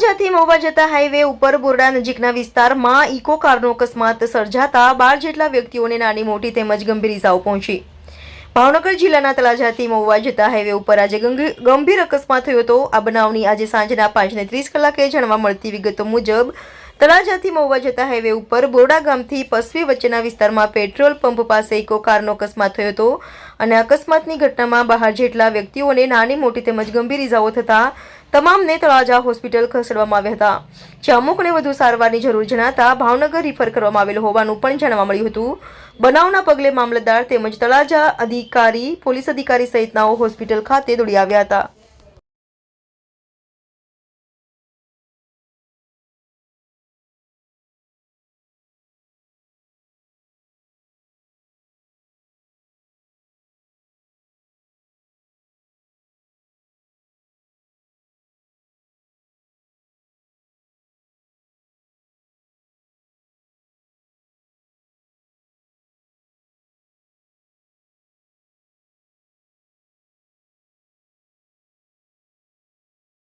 તળાજાથી મહુવા જતા હાઈવે ઉપર બોરડા નજીકના વિસ્તારમાં ઇકો કારનો અકસ્માત સર્જાતા 12 જેટલા વ્યક્તિઓને નાની મોટી તેમજ ગંભીર ઇજાઓ પહોંચી। ભાવનગર જિલ્લાના તળાજાથી મહુવા જતા હાઈવે ઉપર આજે ગંભીર અકસ્માત થયો હતો। આ બનાવની આજે સાંજના 5:30 કલાકે જાણવા મળતી વિગતો મુજબ તળાજાથી મહુવા જતા હાઈવે ઉપર બોરડા ગામથી પસવી વચ્ચેના વિસ્તારમાં પેટ્રોલ પંપ પાસે ઇકો કારનો અકસ્માત થયો હતો અને અકસ્માતની ઘટનામાં 12 જેટલા વ્યક્તિઓને નાની મોટી તેમજ ગંભીર ઇજાઓ થતા તમામને તળાજા હોસ્પિટલ ખસેડવામાં આવ્યા હતા, જ્યાં અમુકને વધુ સારવારની જરૂર જણાતા ભાવનગર રિફર કરવામાં આવેલ હોવાનું પણ જાણવા મળ્યું હતું। બનાવના પગલે મામલતદાર તેમજ તળાજા અધિકારી, પોલીસ અધિકારી સહિતનાઓ હોસ્પિટલ ખાતે દોડી આવ્યા હતા।